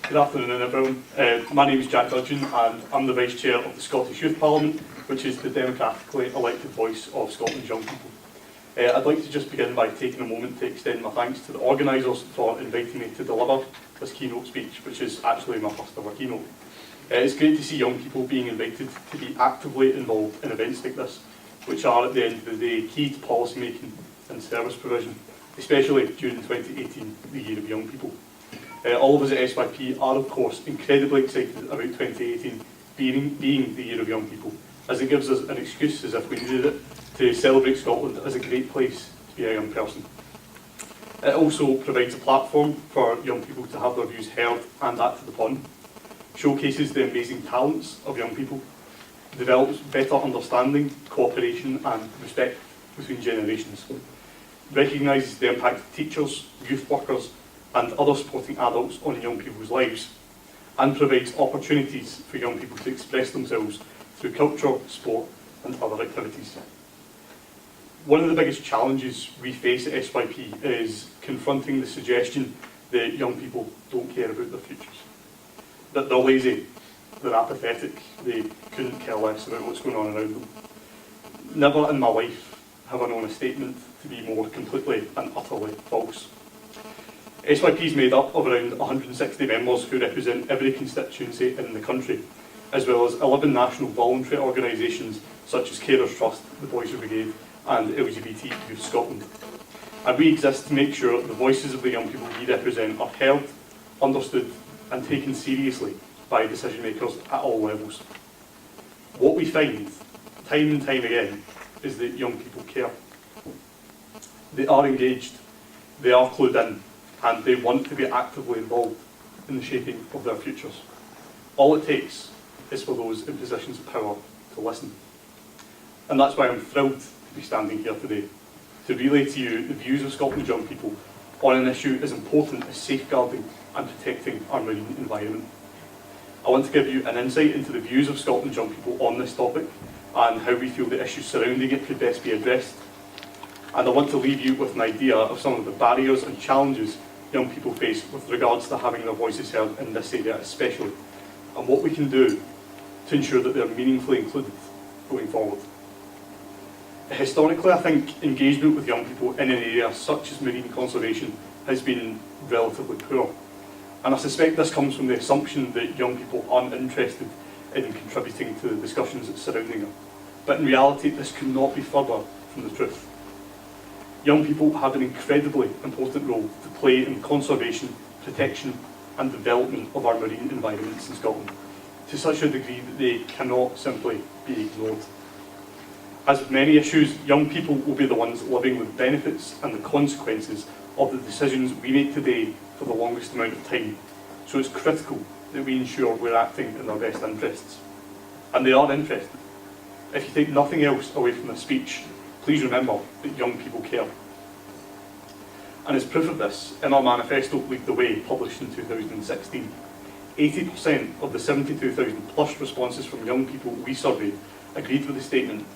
Good afternoon, everyone. My name is Jack Dudgeon, and I'm the Vice Chair of the Scottish Youth Parliament, which is the democratically elected voice of Scotland's young people. I'd like to just begin by taking a moment to extend my thanks to the organisers for inviting me to deliver this keynote speech, which is actually my first ever keynote. It's great to see young people being invited to be actively involved in events like this, which are at the end of the day key to policy making and service provision, especially during 2018, the Year of Young People. All of us at SYP are of course incredibly excited about 2018 being the Year of Young People, as it gives us an excuse, as if we needed it, to celebrate Scotland as a great place to be a young person. It also provides a platform for young people to have their views heard and acted upon, showcases the amazing talents of young people, develops better understanding, cooperation and respect between generations, recognises the impact of teachers, youth workers and other supporting adults on young people's lives, and provides opportunities for young people to express themselves through culture, sport and other activities. One of the biggest challenges we face at SYP is confronting the suggestion that young people don't care about their futures, that they're lazy, they're apathetic, they couldn't care less about what's going on around them. Never in my life have I known a statement to be more completely and utterly false. SYP is made up of around 160 members who represent every constituency in the country, as well as 11 national voluntary organisations such as Carers Trust, the Boys Brigade and LGBT Youth Scotland. And we exist to make sure the voices of the young people we represent are heard, understood and taken seriously by decision makers at all levels. What we find, time and time again, is that young people care. They are engaged, they are clued in, and they want to be actively involved in the shaping of their futures. All it takes is for those in positions of power to listen. And that's why I'm thrilled to be standing here today, to relay to you the views of Scotland's young people on an issue as important as safeguarding and protecting our marine environment. I want to give you an insight into the views of Scotland's young people on this topic and how we feel the issues surrounding it could best be addressed. And I want to leave you with an idea of some of the barriers and challenges young people face with regards to having their voices heard in this area especially, and what we can do to ensure that they're meaningfully included going forward. Historically, I think engagement with young people in an area such as marine conservation has been relatively poor. And I suspect this comes from the assumption that young people aren't interested in contributing to the discussions surrounding it. But in reality, this could not be further from the truth. Young people have an incredibly important role to play in the conservation, protection and development of our marine environments in Scotland, to such a degree that they cannot simply be ignored. As with many issues, young people will be the ones living with benefits and the consequences of the decisions we make today for the longest amount of time. So it's critical that we ensure we're acting in their best interests. And they are interested. If you take nothing else away from this speech, please remember that young people care. And as proof of this, in our manifesto Lead the Way, published in 2016, 80% of the 72,000 plus responses from young people we surveyed agreed with the statement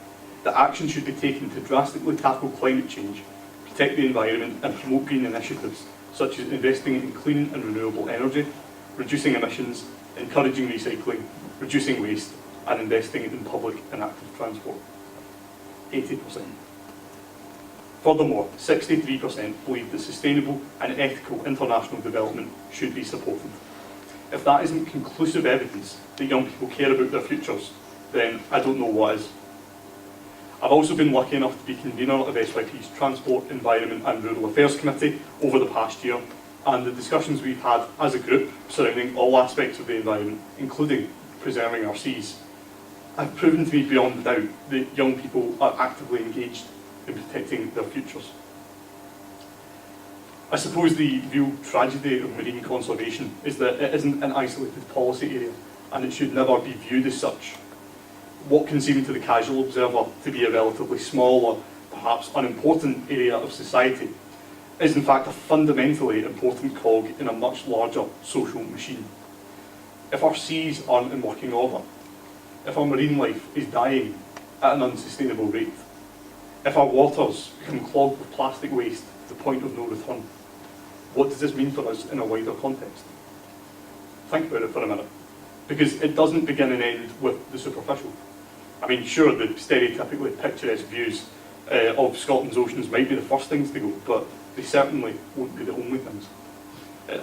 that action should be taken to drastically tackle climate change, protect the environment and promote green initiatives such as investing in clean and renewable energy, reducing emissions, encouraging recycling, reducing waste and investing in public and active transport. 80%. Furthermore, 63% believe that sustainable and ethical international development should be supported. If that isn't conclusive evidence that young people care about their futures, then I don't know what is. I've also been lucky enough to be convener of SYP's Transport, Environment and Rural Affairs Committee over the past year, and the discussions we've had as a group surrounding all aspects of the environment, including preserving our seas, have proven to me beyond doubt that young people are actively engaged in protecting their futures. I suppose the real tragedy of marine conservation is that it isn't an isolated policy area, and it should never be viewed as such. What can seem to the casual observer to be a relatively small or perhaps unimportant area of society is in fact a fundamentally important cog in a much larger social machine. If our seas aren't in working order, if our marine life is dying at an unsustainable rate, if our waters become clogged with plastic waste to the point of no return, what does this mean for us in a wider context? think about it for a minute, because it doesn't begin and end with the superficial. I mean, sure, the stereotypically picturesque views of Scotland's oceans might be the first things to go, but they certainly won't be the only things.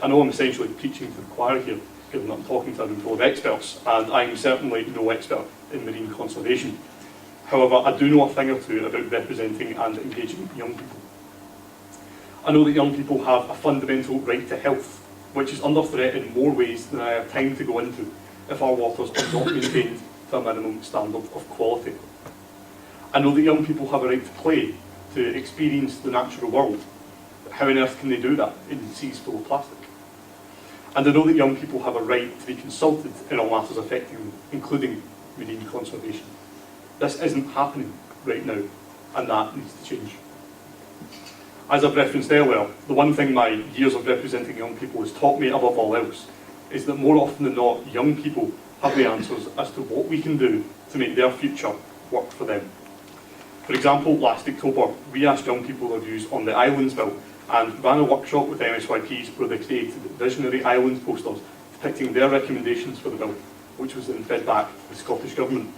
I know I'm essentially preaching to the choir here, given that I'm talking to a room full of experts, and I'm certainly no expert in marine conservation. However, I do know a thing or two about representing and engaging young people. I know that young people have a fundamental right to health, which is under threat in more ways than I have time to go into if our waters are not maintained to a minimum standard of quality. I know that young people have a right to play, to experience the natural world. How on earth can they do that in seas full of plastic? And I know that young people have a right to be consulted in all matters affecting them, including marine conservation. This isn't happening right now, and that needs to change. As I've referenced earlier, the one thing my years of representing young people has taught me above all else is that more often than not, young people have the answers as to what we can do to make their future work for them. For example, last October, we asked young people their views on the Islands Bill and ran a workshop with MSYPs where they created visionary island posters depicting their recommendations for the bill, which was then fed back to the Scottish Government.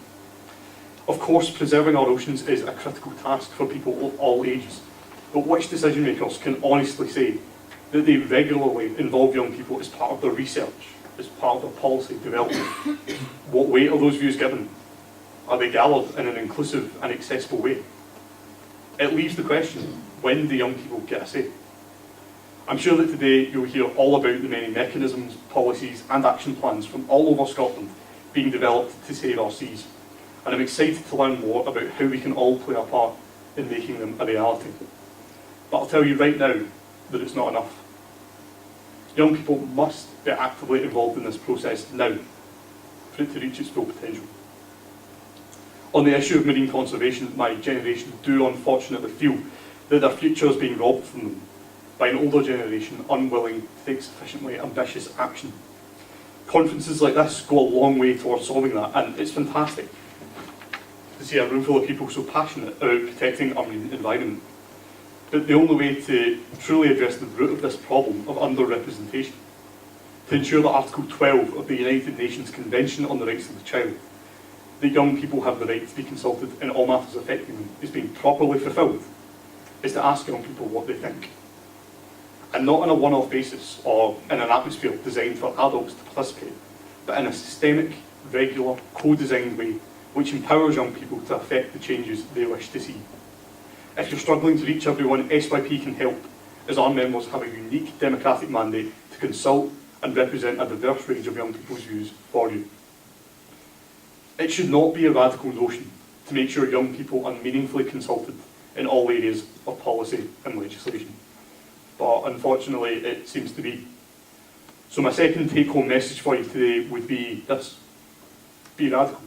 Of course, preserving our oceans is a critical task for people of all ages, but which decision makers can honestly say that they regularly involve young people as part of their research, as part of their policy development? What weight are those views given? Are they gathered in an inclusive and accessible way? It leaves the question, when do young people get a say? I'm sure that today you'll hear all about the many mechanisms, policies and action plans from all over Scotland being developed to save our seas. And I'm excited to learn more about how we can all play our part in making them a reality. But I'll tell you right now that it's not enough. Young people must be actively involved in this process now for it to reach its full potential. On the issue of marine conservation, my generation do unfortunately feel that their future is being robbed from them by an older generation unwilling to take sufficiently ambitious action. Conferences like this go a long way towards solving that, and it's fantastic to see a room full of people so passionate about protecting our marine environment. But the only way to truly address the root of this problem of underrepresentation, to ensure that Article 12 of the United Nations Convention on the Rights of the Child, that young people have the right to be consulted in all matters affecting them, is being properly fulfilled, is to ask young people what they think. And not on a one-off basis or in an atmosphere designed for adults to participate, but in a systemic, regular, co-designed way which empowers young people to affect the changes they wish to see. If you're struggling to reach everyone, SYP can help, as our members have a unique democratic mandate to consult and represent a diverse range of young people's views for you. It should not be a radical notion to make sure young people are meaningfully consulted in all areas of policy and legislation. But unfortunately, it seems to be. So my second take-home message for you today would be this: be radical.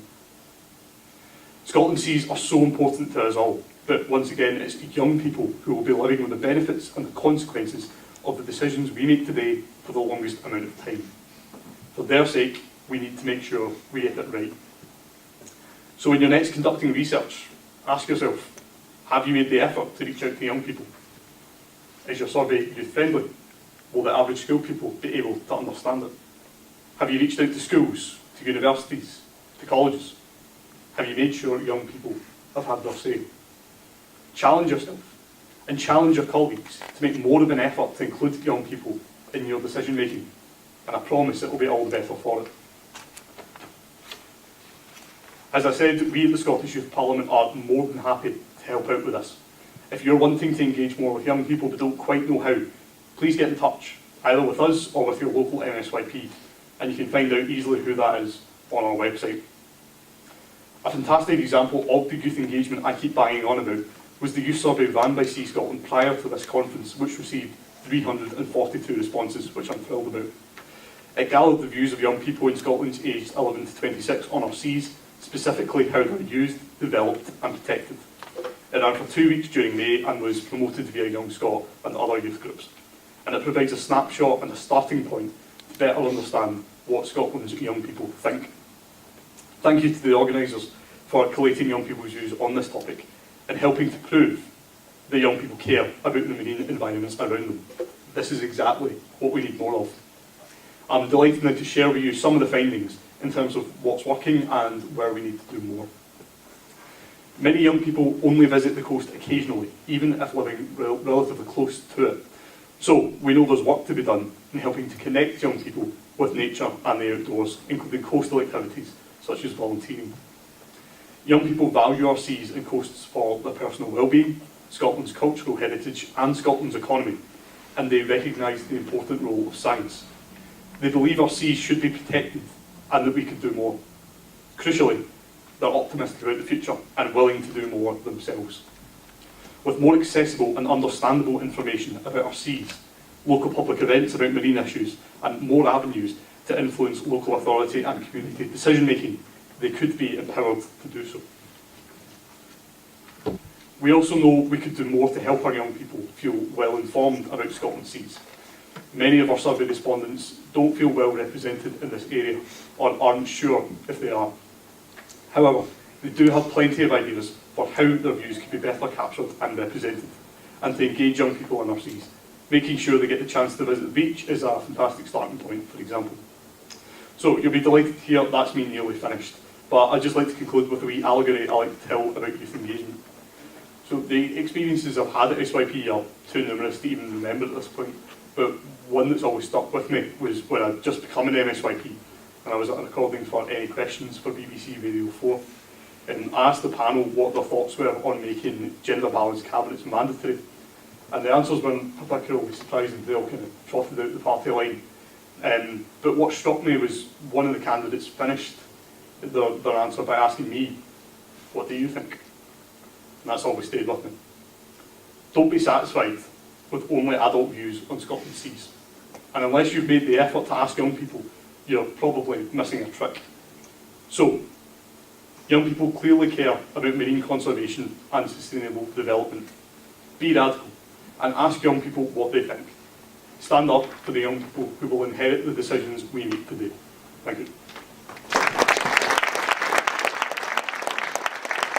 Scotland's seas are so important to us all, but once again, it's young people who will be living with the benefits and the consequences of the decisions we make today for the longest amount of time. For their sake, we need to make sure we get it right. So when you're next conducting research, ask yourself, have you made the effort to reach out to young people? Is your survey youth-friendly? Will the average school pupil be able to understand it? Have you reached out to schools, to universities, to colleges? Have you made sure young people have had their say? Challenge yourself and challenge your colleagues to make more of an effort to include young people in your decision making, and I promise it will be all the better for it. As I said, we at the Scottish Youth Parliament are more than happy to help out with this. If you're wanting to engage more with young people but don't quite know how, please get in touch, either with us or with your local MSYP, and you can find out easily who that is on our website. A fantastic example of the youth engagement I keep banging on about was the youth survey ran by Sea Scotland prior to this conference, which received 342 responses, which I'm thrilled about. It gathered the views of young people in Scotland aged 11 to 26 on our seas, specifically how they're used, developed and protected. It ran for 2 weeks during May and was promoted via Young Scot and other youth groups. And it provides a snapshot and a starting point to better understand what Scotland's young people think. Thank you to the organisers for collating young people's views on this topic and helping to prove that young people care about the marine environments around them. This is exactly what we need more of. I'm delighted now to share with you some of the findings in terms of what's working and where we need to do more. Many young people only visit the coast occasionally, even if living relatively close to it. So we know there's work to be done in helping to connect young people with nature and the outdoors, including coastal activities such as volunteering. Young people value our seas and coasts for their personal well-being, Scotland's cultural heritage and Scotland's economy, and they recognise the important role of science. They believe our seas should be protected and that we could do more. Crucially, they're optimistic about the future and willing to do more themselves. With more accessible and understandable information about our seas, local public events about marine issues, and more avenues to influence local authority and community decision-making, they could be empowered to do so. We also know we could do more to help our young people feel well informed about Scotland's seas. Many of our survey respondents don't feel well represented in this area or aren't sure if they are. However, they do have plenty of ideas for how their views could be better captured and represented, and to engage young people in our seas. Making sure they get the chance to visit the beach is a fantastic starting point, for example. So you'll be delighted to hear that's me nearly finished, but I'd just like to conclude with a wee allegory I like to tell about youth engagement. So the experiences I've had at SYP are too numerous to even remember at this point, but one that's always stuck with me was when I'd just become an MSYP, and I was at a recording for Any Questions for BBC Radio 4, and I asked the panel what their thoughts were on making gender balanced cabinets mandatory, and the answers weren't particularly surprising. They all kind of trotted out the party line. But what struck me was one of the candidates finished their answer by asking me, "What do you think?" And that's always stayed with me. Don't be satisfied with only adult views on Scotland's seas. And unless you've made the effort to ask young people, you're probably missing a trick. So, young people clearly care about marine conservation and sustainable development. Be radical and ask young people what they think. Stand up for the young people who will inherit the decisions we make today. Thank you.